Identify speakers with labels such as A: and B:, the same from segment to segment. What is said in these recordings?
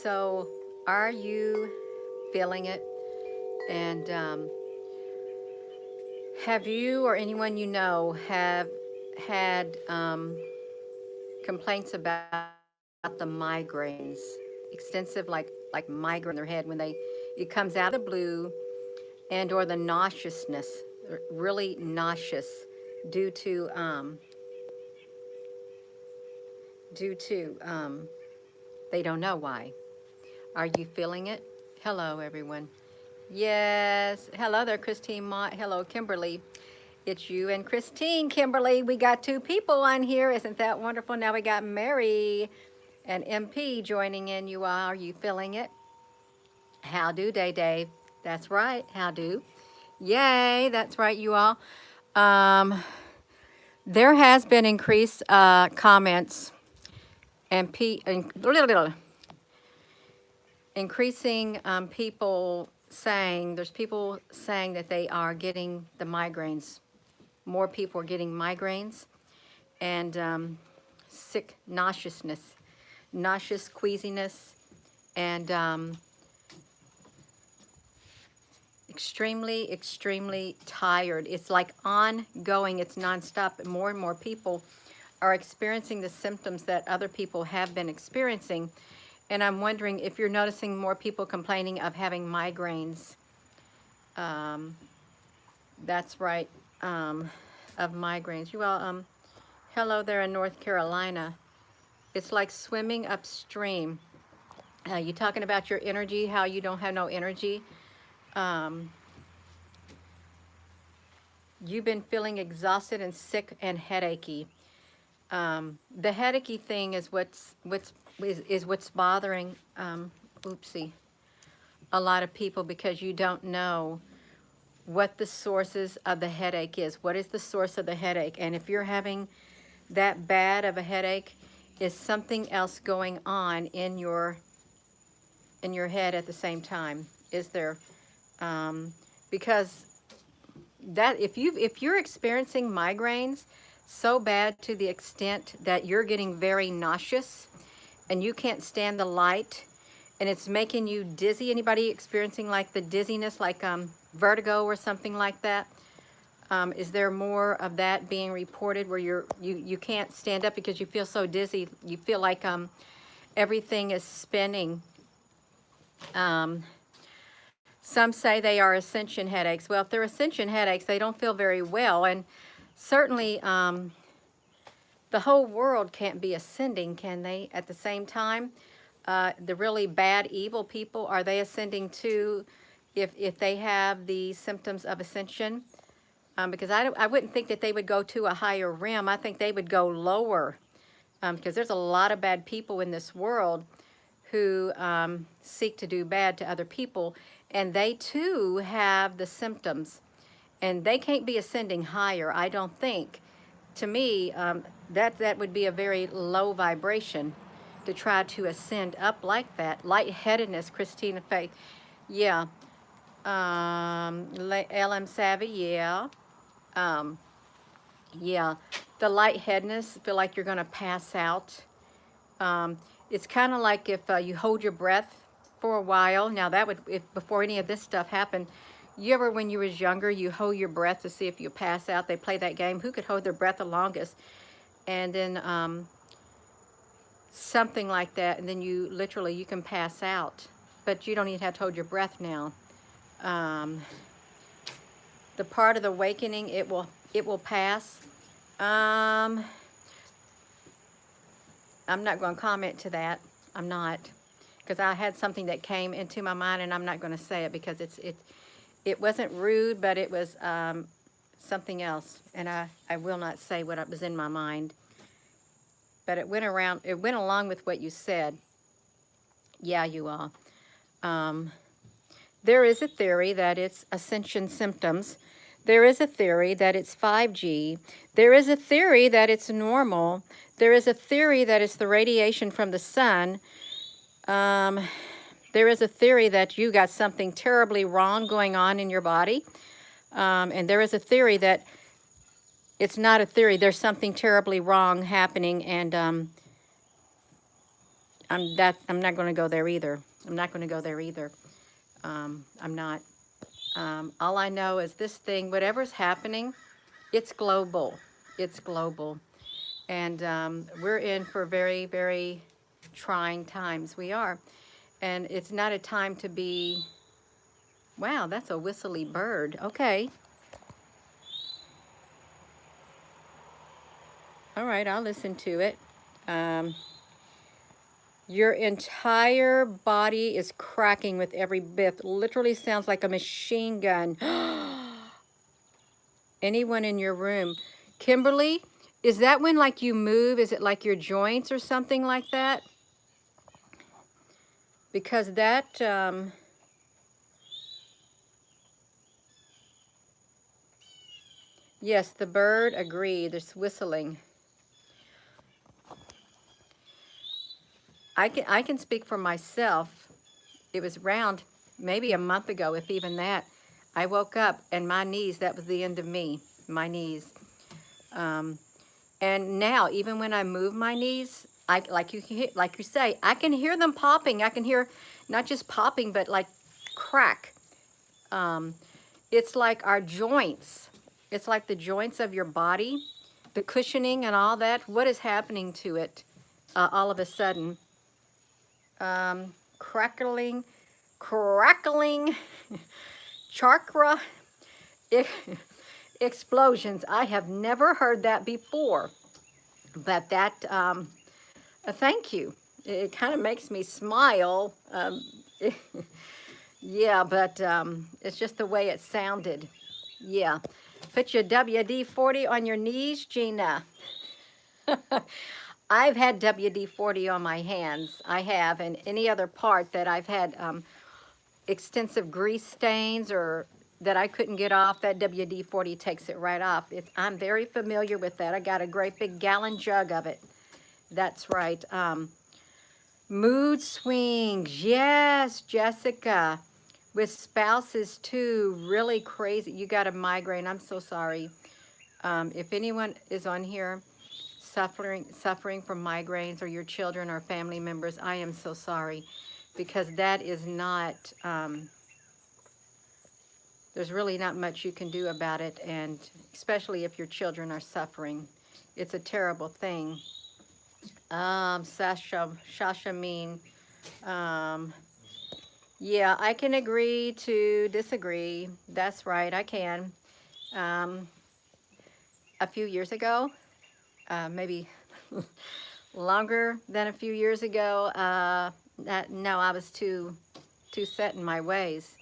A: So, are you feeling it? And have you or anyone you know have had complaints about the migraines, extensive like migraines in their head when it comes out of the blue, and or the nauseousness, really nauseous due to due to they don't know why. Are you feeling it? Hello, everyone. Yes. Hello there, Christine Mott. Hello, Kimberly. It's you and Christine, Kimberly. We got two people on here. Isn't that wonderful? Now we got Mary and MP joining in. You all, are you feeling it? How do, Day Dave? That's right. How do? Yay. That's right, you all. Um, there has been increased comments and increasing people saying, there's people saying that they are getting the migraines. More people are getting migraines and sick nauseousness, nauseous queasiness, and extremely, extremely tired. It's like ongoing, it's nonstop. More and more people are experiencing the symptoms that other people have been experiencing. And I'm wondering if you're noticing more people complaining of having migraines. Um, that's right, of migraines. You all, hello there in North Carolina. It's like swimming upstream. You talking about your energy, how you don't have no energy. Um, you've been feeling exhausted and sick and headachy. The headachy thing is what's bothering, oopsie, a lot of people, because you don't know what the sources of the headache is. What is the source of the headache? And if you're having that bad of a headache, is something else going on in your head at the same time? Is there? Because that if you're experiencing migraines so bad to the extent that you're getting very nauseous and you can't stand the light and it's making you dizzy. Anybody experiencing like the dizziness, like vertigo or something like that? Is there more of that being reported where you can't stand up because you feel so dizzy? You feel like everything is spinning. Um, some say they are ascension headaches. Well, if they're ascension headaches, they don't feel very well. And certainly the whole world can't be ascending, can they, at the same time? The really bad, evil people, are they ascending too if they have the symptoms of ascension? Because I wouldn't think that they would go to a higher realm. I think they would go lower, because there's a lot of bad people in this world who seek to do bad to other people, and they too have the symptoms, and they can't be ascending higher, I don't think. To me, that would be a very low vibration to try to ascend up like that. Lightheadedness, Christina Faith. Yeah. LM Savvy, yeah. Um, yeah. The lightheadedness, feel like you're going to pass out. Um, it's kind of like if you hold your breath for a while. Now that would, if before any of this stuff happened, you ever when you was younger, you hold your breath to see if you pass out. They play that game, who could hold their breath the longest? And then something like that, and then you literally, you can pass out. But you don't even have to hold your breath now. Um, the part of the awakening, it will pass. Um, I'm not going to comment to that. I'm not, because I had something that came into my mind, and I'm not going to say it because it wasn't rude, but it was something else, and I will not say what was in my mind. But it went along with what you said. Yeah, you all. Um, there is a theory that it's ascension symptoms. There is a theory that it's 5G. There is a theory that it's normal. There is a theory that it's the radiation from the sun. Um, there is a theory that you got something terribly wrong going on in your body. And there is a theory that it's not a theory. There's something terribly wrong happening, and I'm not going to go there either. I'm not going to go there either. I'm not. All I know is this thing, whatever's happening, it's global. It's global. And we're in for very, very trying times. We are. And it's not a time to be, wow, that's a whistly bird. Okay. All right, I'll listen to it. Um, your entire body is cracking with every bit. Literally sounds like a machine gun. Anyone in your room. Kimberly, is that when like you move? Is it like your joints or something like that? Because that, yes, the bird, agreed. There's whistling. I can speak for myself. It was around maybe a month ago, if even that. I woke up and my knees, that was the end of me, my knees. Um, and now, even when I move my knees, like you say, I can hear them popping. I can hear not just popping, but like crack. Um, it's like our joints. It's like the joints of your body, the cushioning and all that. What is happening to it all of a sudden? Crackling, crackling, chakra e- explosions. I have never heard that before, but that, thank you. It kind of makes me smile. Yeah, but it's just the way it sounded. Yeah. Put your WD-40 on your knees, Gina. I've had WD-40 on my hands. I have, and any other part that I've had extensive grease stains or that I couldn't get off, that WD-40 takes it right off. I'm very familiar with that. I got a great big gallon jug of it. That's right. Mood swings. Yes, Jessica. With spouses too, really crazy. You got a migraine. I'm so sorry. If anyone is on here suffering from migraines, or your children or family members, I am so sorry, because that is not, there's really not much you can do about it, and especially if your children are suffering. It's a terrible thing. Sasha Mean. Um, yeah, I can agree to disagree. That's right, I can. Um, a few years ago, maybe longer than a few years ago, no, I was too set in my ways.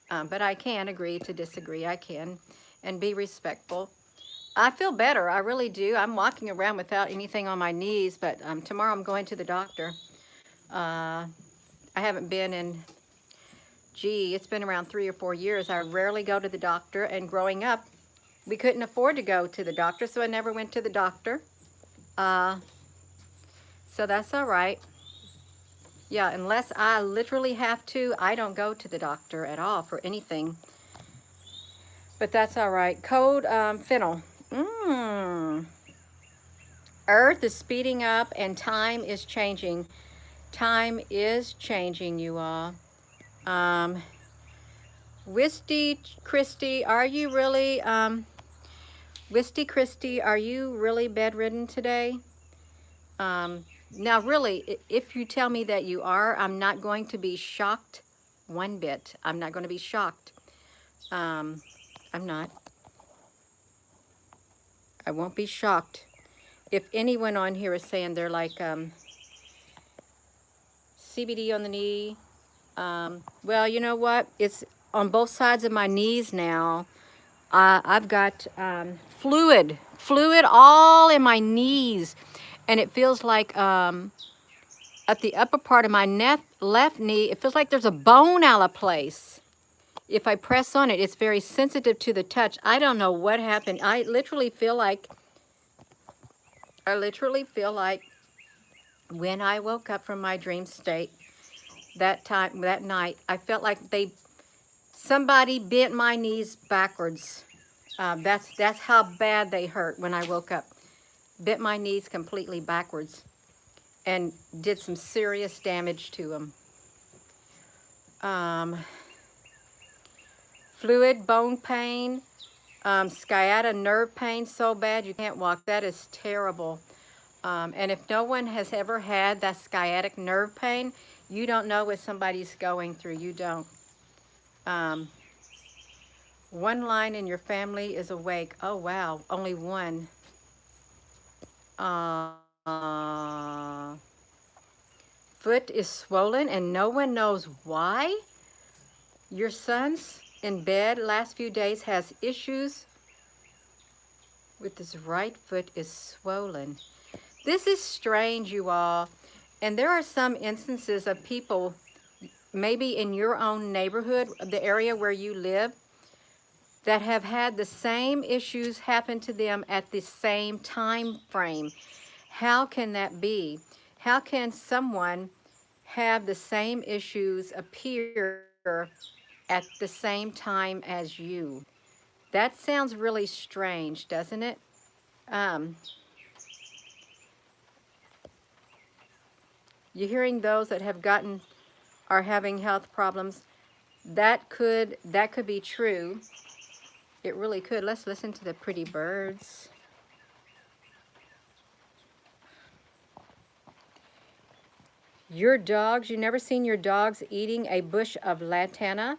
A: But I can agree to disagree. I can, and be respectful. I feel better. I really do. I'm walking around without anything on my knees, but tomorrow I'm going to the doctor. I haven't been in, gee, it's been around 3 or 4 years. I rarely go to the doctor, and growing up, we couldn't afford to go to the doctor, so I never went to the doctor. Uh, so that's all right. Yeah, unless I literally have to, I don't go to the doctor at all for anything. But that's all right. Code Fennel. Earth is speeding up and time is changing. Time is changing, you all. Wisty Christie, are you really, Wisty Christie, are you really bedridden today? Now, really, if you tell me that you are, I'm not going to be shocked one bit. I'm not going to be shocked. I'm not. I won't be shocked. If anyone on here is saying they're like CBD on the knee, well, you know what? It's on both sides of my knees now. I've got fluid all in my knees, and it feels like at the upper part of my left knee, it feels like there's a bone out of place. If I press on it, it's very sensitive to the touch. I don't know what happened. I literally feel like when I woke up from my dream state that night, I felt like somebody bent my knees backwards. That's how bad they hurt when I woke up. Bent my knees completely backwards. and did some serious damage to them. Um, Fluid bone pain, sciatica nerve pain so bad you can't walk. That is terrible. And if no one has ever had that sciatic nerve pain, you don't know what somebody's going through. You don't. Um, One line in your family is awake. Oh, wow. Only one. Foot is swollen and no one knows why. Your son's in bed last few days has issues with his right foot is swollen. This is strange, you all. And there are some instances of people, maybe in your own neighborhood, the area where you live, that have had the same issues happen to them at the same time frame. How can that be? How can someone have the same issues appear at the same time as you? That sounds really strange, doesn't it? Um, you're hearing those that have gotten are having health problems. That could be true. It really could. Let's listen to the pretty birds. Your dogs, you never seen your dogs eating a bush of lantana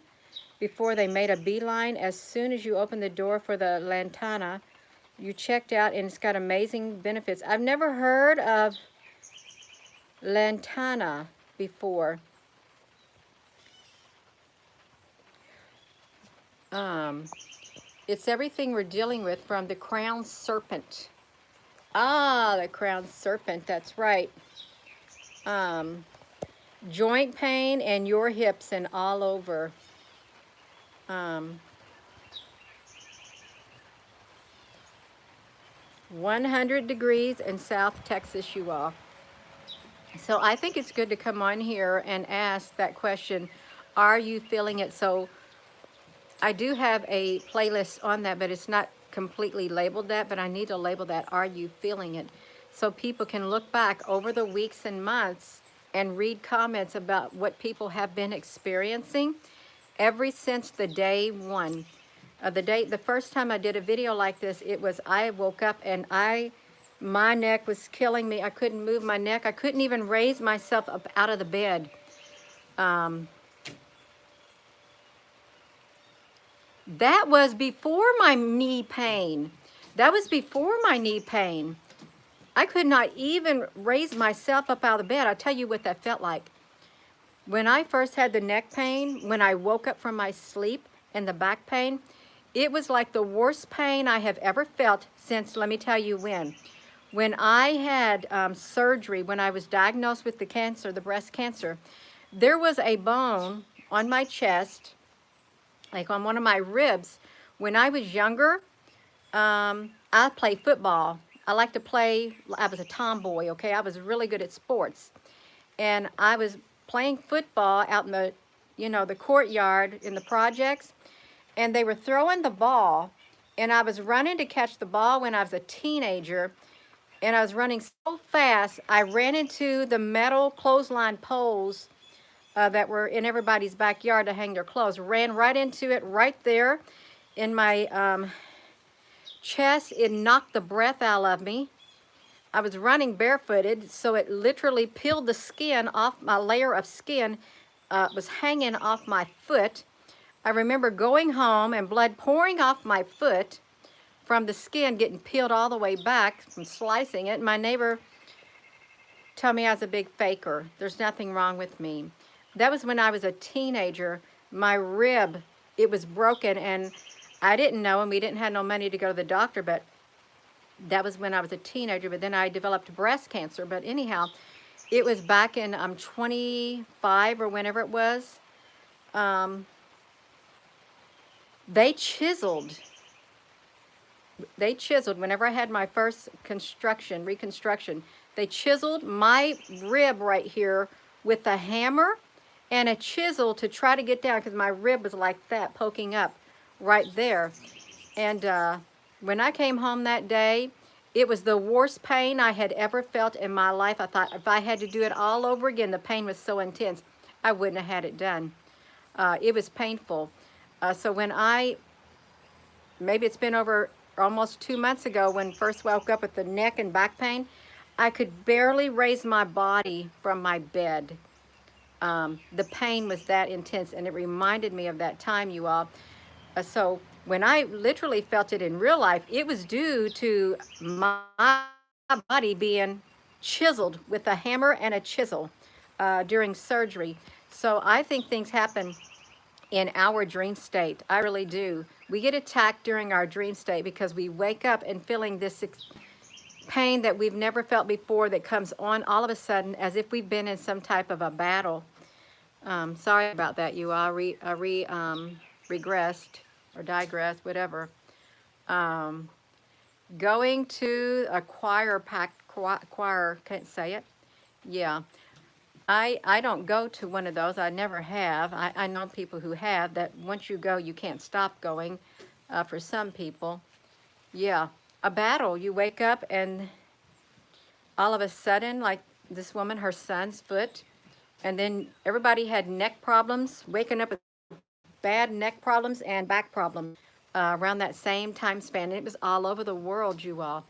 A: before they made a beeline? As soon as you open the door for the lantana, you checked out and it's got amazing benefits. I've never heard of lantana before. Um, it's everything we're dealing with from the crown serpent. Ah, the crown serpent, that's right. Um, Joint pain and your hips and all over. Um, 100 degrees in South Texas, you all. So I think it's good to come on here and ask that question, are you feeling it? So I do have a playlist on that, but it's not completely labeled that, but I need to label that, are you feeling it? So people can look back over the weeks and months and read comments about what people have been experiencing ever since the day one. The first time I did a video like this, it was, I woke up and my neck was killing me. I couldn't move my neck. I couldn't even raise myself up out of the bed. That was before my knee pain. That was before my knee pain. I could not even raise myself up out of the bed. I'll tell you what that felt like. When I first had the neck pain, when I woke up from my sleep and the back pain, it was like the worst pain I have ever felt since, let me tell you when. When I had surgery, when I was diagnosed with the cancer, the breast cancer, there was a bone on my chest, like on one of my ribs. When I was younger, I played football. I like to play, I was a tomboy, okay? I was really good at sports. And I was playing football out in the, the courtyard in the projects, and they were throwing the ball, and I was running to catch the ball when I was a teenager, and I was running so fast, I ran into the metal clothesline poles that were in everybody's backyard to hang their clothes, ran right into it right there in my chest. It knocked the breath out of me. I was running barefooted, so it literally peeled the skin off, my layer of skin was hanging off my foot. I remember going home and blood pouring off my foot from the skin getting peeled all the way back from slicing it. My neighbor told me I was a big faker. There's nothing wrong with me. That was when I was a teenager. My rib, it was broken, and I didn't know, and we didn't have no money to go to the doctor, but that was when I was a teenager. But then I developed breast cancer. But anyhow, it was back in 25 or whenever it was. They chiseled whenever I had my first reconstruction, they chiseled my rib right here with a hammer and a chisel to try to get down, because my rib was like that, poking up right there. And when I came home that day It was the worst pain I had ever felt in my life. I thought if I had to do it all over again, the pain was so intense, I wouldn't have had it done. It was painful. So when maybe it's been over almost 2 months ago when first woke up with the neck and back pain, I could barely raise my body from my bed. The pain was that intense, and it reminded me of that time, you all. So when I literally felt it in real life, it was due to my body being chiseled with a hammer and a chisel during surgery. So I think things happen in our dream state. I really do. We get attacked during our dream state because we wake up and feeling this pain that we've never felt before that comes on all of a sudden as if we've been in some type of a battle. Sorry about that, you all. Regressed or digressed, whatever. Um, Going to a choir, can't say it. Yeah. I don't go to one of those. I never have. I know people who have that once you go, you can't stop going for some people. Yeah. A battle. You wake up and all of a sudden, like this woman, her son's foot, and then everybody had neck problems, waking up with bad neck problems and back problems around that same time span. And it was all over the world, you all.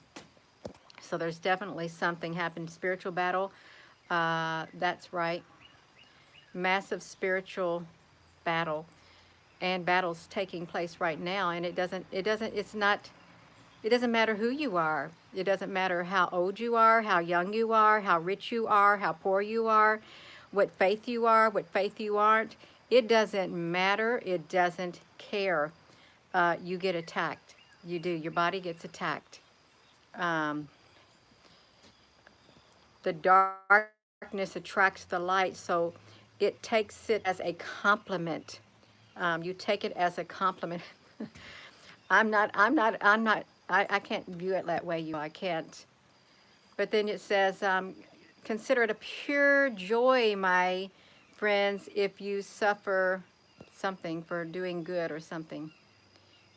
A: So there's definitely something happened. Spiritual battle. That's right. Massive spiritual battle. And battles taking place right now. And it doesn't matter who you are. It doesn't matter how old you are, how young you are, how rich you are, how poor you are, what faith you are, what faith you aren't. It doesn't matter. It doesn't care. You get attacked. You do. Your body gets attacked. Um, the darkness attracts the light, so it takes it as a compliment. You take it as a compliment. I can't view it that way, I can't. But then it says, consider it a pure joy, my friends, if you suffer something for doing good or something.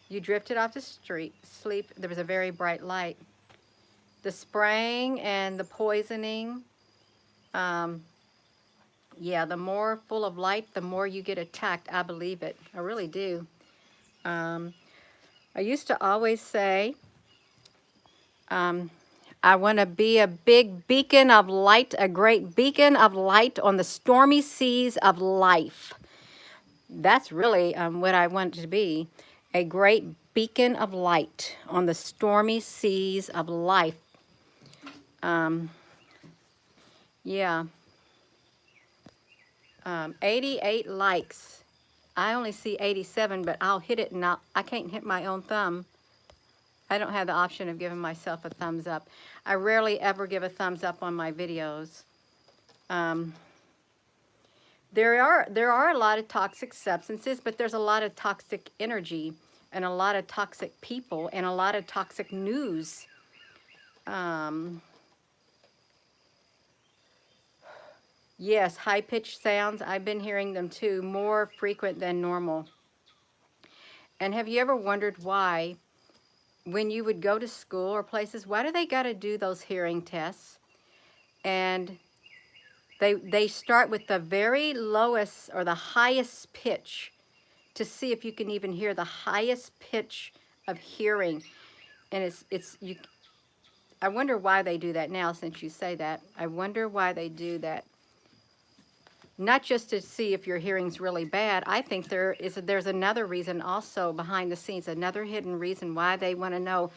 A: You drifted off the street, sleep, there was a very bright light. The spraying and the poisoning, um, yeah, the more full of light, the more you get attacked. I believe it. I really do. Um, I used to always say, um, I want to be a big beacon of light, a great beacon of light on the stormy seas of life. That's really what I want to be, a great beacon of light on the stormy seas of life. Um, yeah. 88 likes. I only see 87, but I'll hit it and I can't hit my own thumb. I don't have the option of giving myself a thumbs up. I rarely ever give a thumbs up on my videos. There are a lot of toxic substances, but there's a lot of toxic energy and a lot of toxic people and a lot of toxic news. Yes, high-pitched sounds. I've been hearing them too, more frequent than normal. And have you ever wondered why, when you would go to school or places, why do they got to do those hearing tests? And they start with the very lowest or the highest pitch to see if you can even hear the highest pitch of hearing. And it's you. I wonder why they do that now, since you say that. I wonder why they do that. Not just to see if your hearing's really bad. I think there's another reason also behind the scenes, another hidden reason why they want to know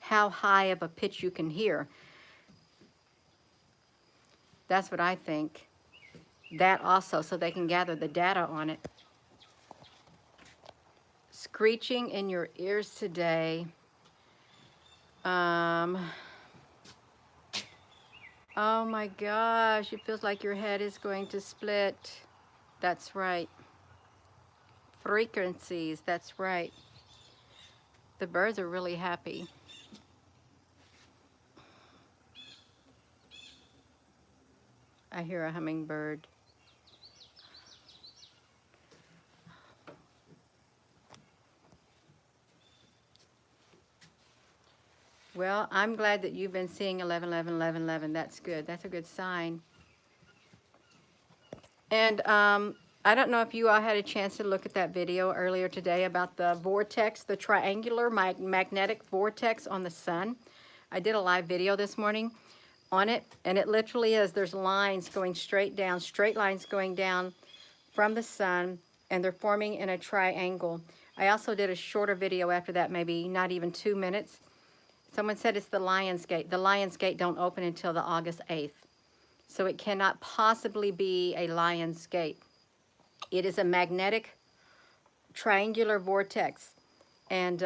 A: how high of a pitch you can hear. That's what I think. That also, so they can gather the data on it. Screeching in your ears today. Oh my gosh, it feels like your head is going to split. That's right. Frequencies, that's right. The birds are really happy. I hear a hummingbird. Well, I'm glad that you've been seeing 11, 11, 11, 11. That's good. That's a good sign. And I don't know if you all had a chance to look at that video earlier today about the vortex, the triangular magnetic vortex on the sun. I did a live video this morning on it, and it literally is, there's lines going straight down, straight lines going down from the sun, and they're forming in a triangle. I also did a shorter video after that, maybe not even 2 minutes. Someone said it's the Lion's Gate. The Lion's Gate don't open until the August 8th. So it cannot possibly be a Lion's Gate. It is a magnetic triangular vortex. And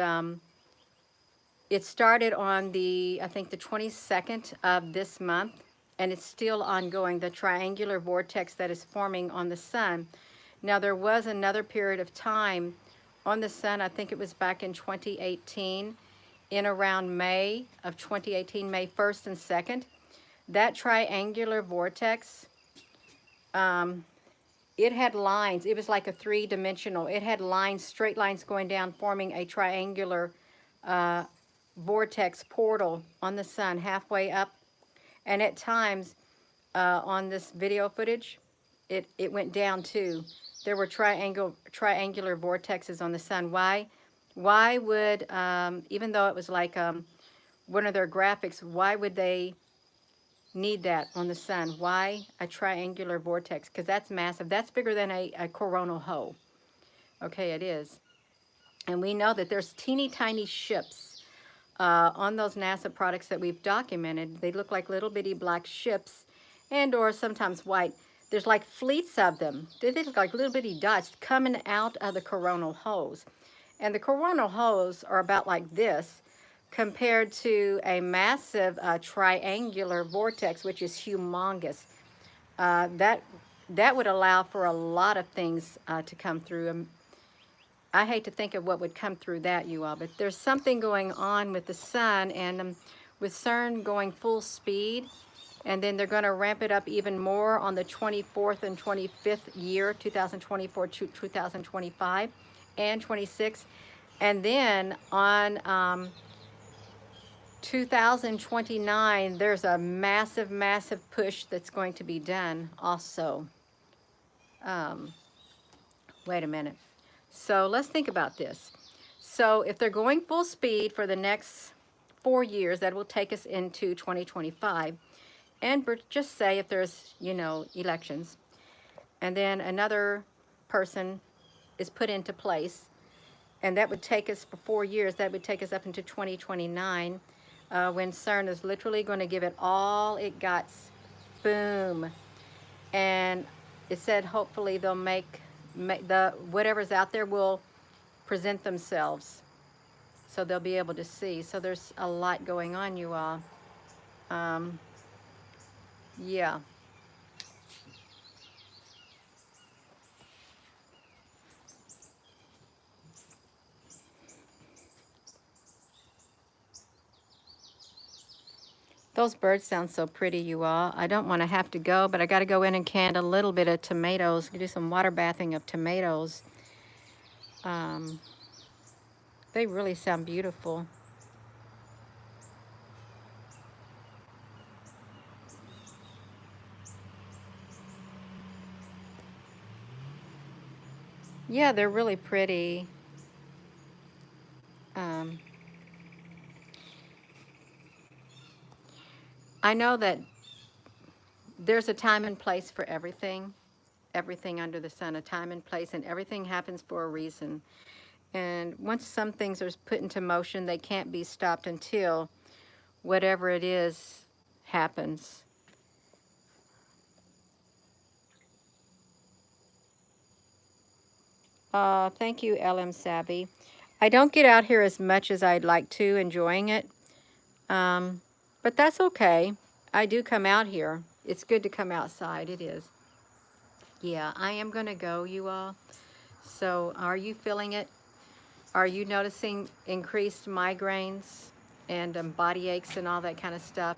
A: it started on the, I think the 22nd of this month, and it's still ongoing, the triangular vortex that is forming on the sun. Now there was another period of time on the sun, I think it was back in 2018, in around May of 2018, May 1st and 2nd. That triangular vortex, it had lines. It was like a three-dimensional. It had lines, straight lines going down, forming a triangular vortex portal on the sun, halfway up. And at times, on this video footage, it went down too. There were triangular vortexes on the sun. Why? Why would, even though it was like one of their graphics, why would they need that on the sun? Why a triangular vortex? Because that's massive. That's bigger than a coronal hole. Okay, it is. And we know that there's teeny tiny ships on those NASA products that we've documented. They look like little bitty black ships, and or sometimes white. There's like fleets of them. They look like little bitty dots coming out of the coronal holes. And the coronal holes are about like this compared to a massive triangular vortex, which is humongous. That would allow for a lot of things to come through. I hate to think of what would come through that, you all, but there's something going on with the sun, and with CERN going full speed, and then they're going to ramp it up even more on the 24th and 25th year, 2024 to 2025 and 26. And then on 2029, there's a massive, massive push that's going to be done also. Wait a minute. So let's think about this. So if they're going full speed for the next 4 years, that will take us into 2025. And just say if there's, you know, elections, and then another person is put into place, and that would take us for 4 years, that would take us up into 2029, when CERN is literally going to give it all it got. Boom. And it said hopefully they'll make the whatever's out there will present themselves, so they'll be able to see. So there's a lot going on, you all. Yeah. Those birds sound so pretty, you all. I don't want to have to go, but I got to go in and can a little bit of tomatoes, do some water bathing of tomatoes. They really sound beautiful. Yeah, they're really pretty. I know that there's a time and place for everything under the sun, a time and place, and everything happens for a reason. And once some things are put into motion, they can't be stopped until whatever it is happens. Thank you, LM Savvy. I don't get out here as much as I'd like to, enjoying it. But that's okay. I do come out here. It's good to come outside. It is. Yeah, I am going to go, you all. So are you feeling it? Are you noticing increased migraines and body aches and all that kind of stuff?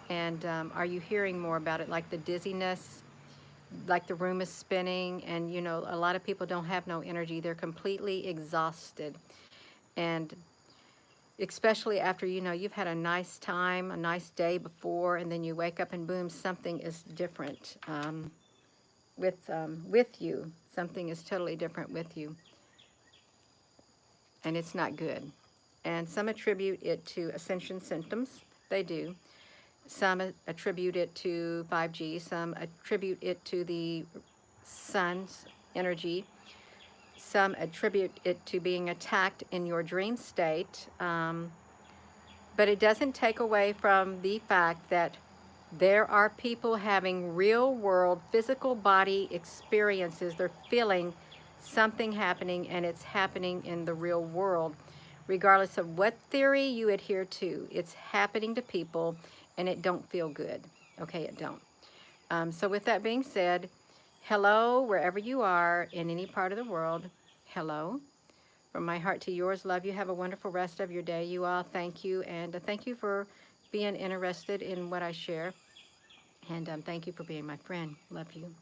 A: And are you hearing more about it, like the dizziness, like the room is spinning, and you know, a lot of people don't have no energy. They're completely exhausted. And especially after, you know, you've had a nice time, a nice day before, and then you wake up and boom, something is different with you. Something is totally different with you, and it's not good. And some attribute it to ascension symptoms. They do. Some attribute it to 5G. Some attribute it to the sun's energy. Some attribute it to being attacked in your dream state. But it doesn't take away from the fact that there are people having real world physical body experiences. They're feeling something happening, and it's happening in the real world. Regardless of what theory you adhere to, it's happening to people, and it don't feel good. Okay, it don't. So with that being said, hello, wherever you are in any part of the world. Hello. From my heart to yours, love you. Have a wonderful rest of your day, you all. Thank you. And thank you for being interested in what I share. And thank you for being my friend. Love you.